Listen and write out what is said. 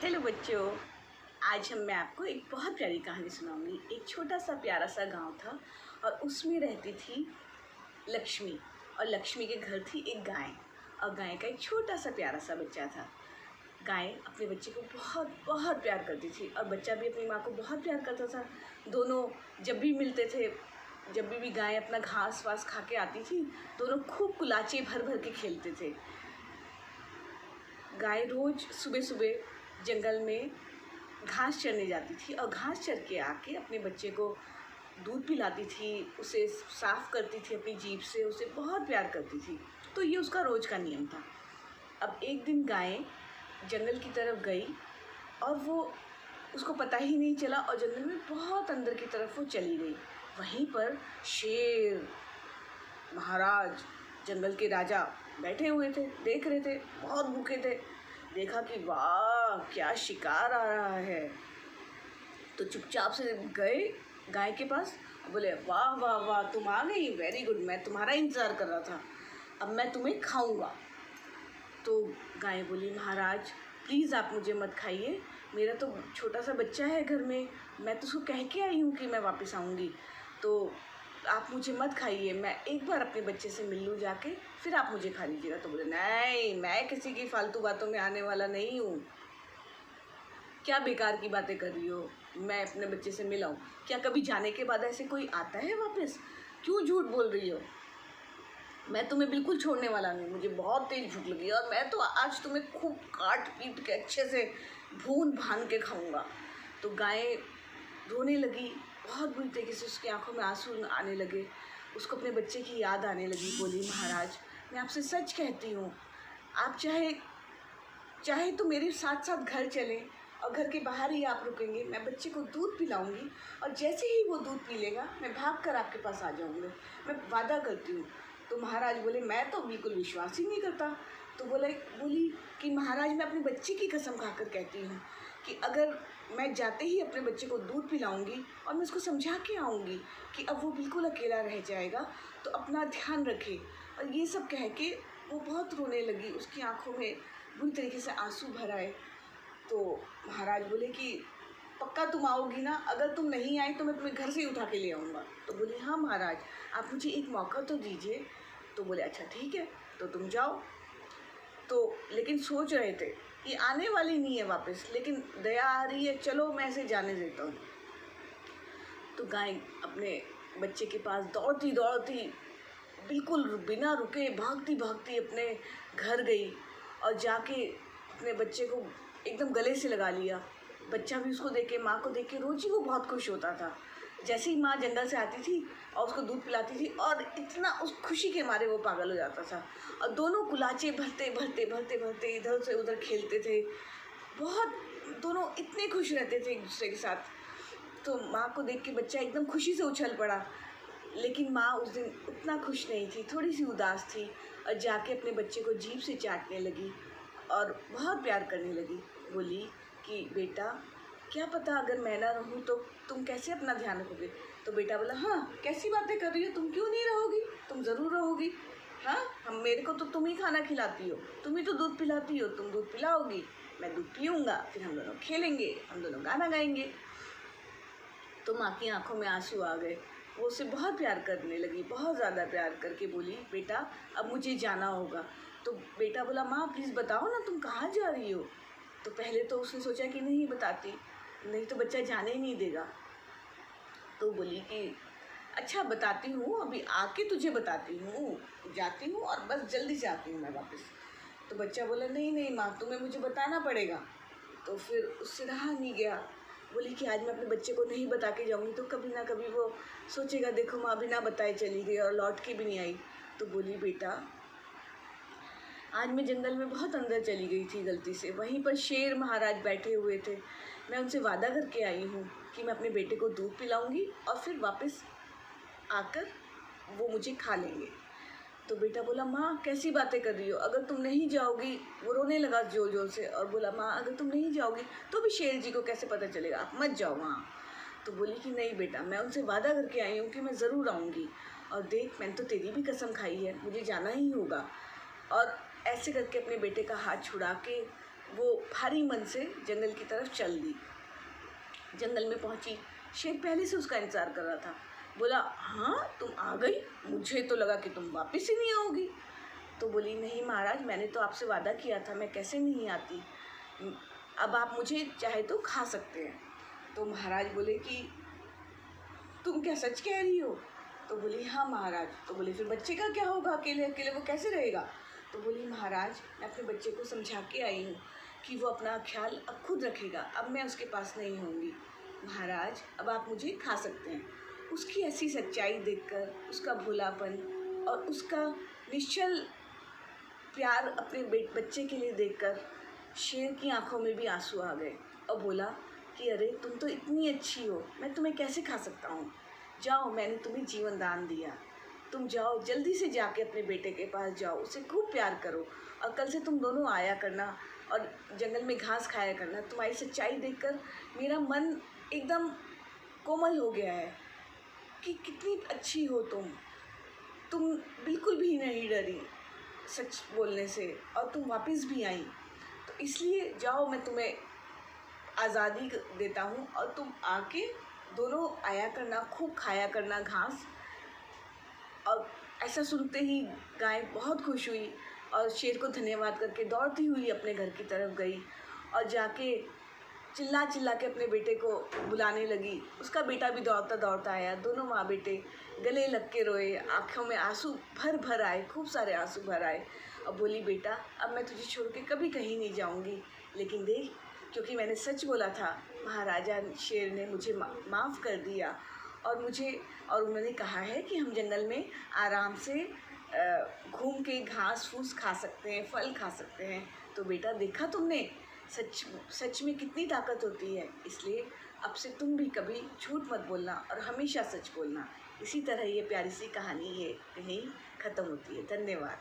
Hello बच्चों। आज मैं आपको एक बहुत प्यारी कहानी सुनाऊंगी। एक छोटा सा प्यारा सा गांव था और उसमें रहती थी लक्ष्मी। और लक्ष्मी के घर थी एक गाय और गाय का एक छोटा सा प्यारा सा बच्चा था। गाय अपने बच्चे को बहुत बहुत प्यार करती थी और बच्चा भी अपनी माँ को बहुत प्यार करता था। दोनों जब भी मिलते थे, जब भी गाय अपना घास वास खा के आती थी, दोनों खूब कुलाचे भर भर के खेलते थे। गाय रोज़ सुबह सुबह जंगल में घास चरने जाती थी और घास चर के आके अपने बच्चे को दूध पिलाती थी, उसे साफ़ करती थी अपनी जीभ से, उसे बहुत प्यार करती थी। तो ये उसका रोज़ का नियम था। अब एक दिन गाय जंगल की तरफ गई और वो उसको पता ही नहीं चला और जंगल में बहुत अंदर की तरफ वो चली गई। वहीं पर शेर, महाराज, जंगल के राजा बैठे हुए थे, देख रहे थे, बहुत भूखे थे। देखा कि वाह क्या शिकार आ रहा है, तो चुपचाप से गए गाय के पास, बोले वाह वाह वाह तुम आ गई, वेरी गुड, मैं तुम्हारा इंतज़ार कर रहा था, अब मैं तुम्हें खाऊंगा। तो गाय बोली महाराज प्लीज़ आप मुझे मत खाइए, मेरा तो छोटा सा बच्चा है घर में, मैं तो उसको कह के आई हूँ कि मैं वापस आऊँगी, तो आप मुझे मत खाइए, मैं एक बार अपने बच्चे से मिल लूँ जाके, फिर आप मुझे खा लीजिएगा। तो बोले नहीं, मैं किसी की फालतू बातों में आने वाला नहीं हूँ, क्या बेकार की बातें कर रही हो, मैं अपने बच्चे से मिलाऊँ? क्या कभी जाने के बाद ऐसे कोई आता है वापस? क्यों झूठ बोल रही हो? मैं तुम्हें बिल्कुल छोड़ने वाला नहीं, मुझे बहुत तेज़ भूख लगी और मैं तो आज तुम्हें खूब काट पीट के अच्छे से भून भान के खाऊंगा। तो गाय रोने लगी, बहुत बुरी तरीके से उसकी आंखों में आंसू आने लगे, उसको अपने बच्चे की याद आने लगी। बोली महाराज मैं आपसे सच कहती हूँ, आप चाहे चाहे तो मेरे साथ साथ घर चलें और घर के बाहर ही आप रुकेंगे, मैं बच्चे को दूध पिलाऊंगी और जैसे ही वो दूध पी लेगा मैं भाग कर आपके पास आ जाऊंगी, मैं वादा करती हूँ। तो महाराज बोले मैं तो बिल्कुल विश्वास ही नहीं करता। तो बोली कि महाराज मैं अपने बच्चे की कसम खाकर कहती हूँ कि अगर मैं जाते ही अपने बच्चे को दूध पिलाऊंगी और मैं उसको समझा के आऊँगी कि अब वो बिल्कुल अकेला रह जाएगा, तो अपना ध्यान रखे। और ये सब कह के वो बहुत रोने लगी, उसकी आंखों में बुरी तरीके से आंसू भर आए। तो महाराज बोले कि पक्का तुम आओगी ना, अगर तुम नहीं आई तो मैं तुम्हें घर से ही उठा के ले आऊँगा। तो बोली हाँ महाराज आप मुझे एक मौका तो दीजिए। तो बोले अच्छा ठीक है, तो तुम जाओ। तो लेकिन सोच रहे थे कि आने वाली नहीं है वापस, लेकिन दया आ रही है, चलो मैं ऐसे जाने देता हूँ। तो गाय अपने बच्चे के पास दौड़ती दौड़ती बिल्कुल बिना रुके भागती भागती अपने घर गई और जाके अपने बच्चे को एकदम गले से लगा लिया। बच्चा भी उसको देख के, माँ को देख के रोज ही वो बहुत खुश होता था। जैसे ही माँ जंगल से आती थी और उसको दूध पिलाती थी और इतना उस खुशी के मारे वो पागल हो जाता था और दोनों कुलाचे भरते भरते भरते भरते इधर से उधर खेलते थे, बहुत दोनों इतने खुश रहते थे एक दूसरे के साथ। तो माँ को देख के बच्चा एकदम खुशी से उछल पड़ा, लेकिन माँ उस दिन उतना खुश नहीं थी, थोड़ी सी उदास थी और जाके अपने बच्चे को जीभ से चाटने लगी और बहुत प्यार करने लगी। बोली कि बेटा क्या पता अगर मैं ना रहूँ तो तुम कैसे अपना ध्यान रखोगे? तो बेटा बोला हाँ कैसी बातें कर रही हो, तुम क्यों नहीं रहोगी, तुम ज़रूर रहोगी। हाँ हम मेरे को तो तुम ही खाना खिलाती हो, तुम ही तो दूध पिलाती हो, तुम दूध पिलाओगी, मैं दूध पीऊँगा, फिर हम दोनों खेलेंगे, हम दोनों गाना गाएंगे। तो माँ की आंखों में आंसू आ गए, वो उसे बहुत प्यार करने लगी, बहुत ज़्यादा प्यार करके बोली बेटा अब मुझे जाना होगा। तो बेटा बोला माँ प्लीज़ बताओ ना तुम कहाँ जा रही हो? तो पहले तो उसने सोचा कि नहीं बताती, नहीं तो बच्चा जाने ही नहीं देगा। तो बोली कि अच्छा बताती हूँ, अभी आके तुझे बताती हूँ, जाती हूँ और बस जल्दी से आती हूँ मैं वापस। तो बच्चा बोला नहीं नहीं माँ तुम्हें मुझे बताना पड़ेगा। तो फिर उससे रहा नहीं गया, बोली कि आज मैं अपने बच्चे को नहीं बता के जाऊँगी तो कभी ना कभी वो सोचेगा देखो माँ बिना बताए चली गई और लौट के भी नहीं आई। तो बोली बेटा आज मैं जंगल में बहुत अंदर चली गई थी गलती से, वहीं पर शेर महाराज बैठे हुए थे, मैं उनसे वादा करके आई हूँ कि मैं अपने बेटे को दूध पिलाऊंगी और फिर वापस आकर वो मुझे खा लेंगे। तो बेटा बोला माँ कैसी बातें कर रही हो, अगर तुम नहीं जाओगी, वो रोने लगा जोर जोर से और बोला माँ अगर तुम नहीं जाओगी तो भी शेर जी को कैसे पता चलेगा, आप मत जाओ वहाँ। तो बोली कि नहीं बेटा मैं उनसे वादा करके आई हूँ कि मैं ज़रूर आऊँगी और देख मैंने तो तेरी भी कसम खाई है, मुझे जाना ही होगा। और ऐसे करके अपने बेटे का हाथ छुड़ा के वो भारी मन से जंगल की तरफ चल दी। जंगल में पहुंची, शेर पहले से उसका इंतज़ार कर रहा था। बोला, हाँ तुम आ गई, मुझे तो लगा कि तुम वापस ही नहीं आओगी। तो बोली, नहीं महाराज, मैंने तो आपसे वादा किया था, मैं कैसे नहीं आती, अब आप मुझे चाहे तो खा सकते हैं। तो महाराज बोले कि तुम क्या सच कह रही हो? तो बोली, हाँ महाराज। तो बोले, फिर बच्चे का क्या होगा, अकेले अकेले वो कैसे रहेगा? तो बोली, महाराज मैं अपने बच्चे को समझा के आई हूँ कि वो अपना ख्याल अब खुद रखेगा, अब मैं उसके पास नहीं होंगी। महाराज अब आप मुझे खा सकते हैं। उसकी ऐसी सच्चाई देखकर, उसका भोलापन और उसका निश्चल प्यार अपने बच्चे के लिए देखकर शेर की आंखों में भी आंसू आ गए और बोला कि अरे तुम तो इतनी अच्छी हो, मैं तुम्हें कैसे खा सकता हूँ। जाओ, मैंने तुम्हें जीवन दान दिया, तुम जाओ, जल्दी से जाके अपने बेटे के पास जाओ, उसे खूब प्यार करो और कल से तुम दोनों आया करना और जंगल में घास खाया करना। तुम्हारी सच्चाई देखकर मेरा मन एकदम कोमल हो गया है कि कितनी अच्छी हो तुम बिल्कुल भी नहीं डरी सच बोलने से और तुम वापस भी आई। तो इसलिए जाओ, मैं तुम्हें आज़ादी देता हूँ और तुम आके दोनों आया करना, खूब खाया करना घास। और ऐसा सुनते ही गाय बहुत खुश हुई और शेर को धन्यवाद करके दौड़ती हुई अपने घर की तरफ गई और जाके चिल्ला चिल्ला के अपने बेटे को बुलाने लगी। उसका बेटा भी दौड़ता दौड़ता आया, दोनों माँ बेटे गले लग के रोए, आँखों में आंसू भर भर आए, खूब सारे आंसू भर आए और बोली, बेटा अब मैं तुझे छोड़ के कभी कहीं नहीं जाऊँगी, लेकिन देख क्योंकि मैंने सच बोला था, महाराजा शेर ने मुझे माफ़ कर दिया और उन्होंने कहा है कि हम जंगल में आराम से घूम के घास फूस खा सकते हैं, फल खा सकते हैं। तो बेटा देखा तुमने, सच में कितनी ताकत होती है। इसलिए अब से तुम भी कभी झूठ मत बोलना और हमेशा सच बोलना। इसी तरह ये प्यारी सी कहानी है कहीं ख़त्म होती है। धन्यवाद।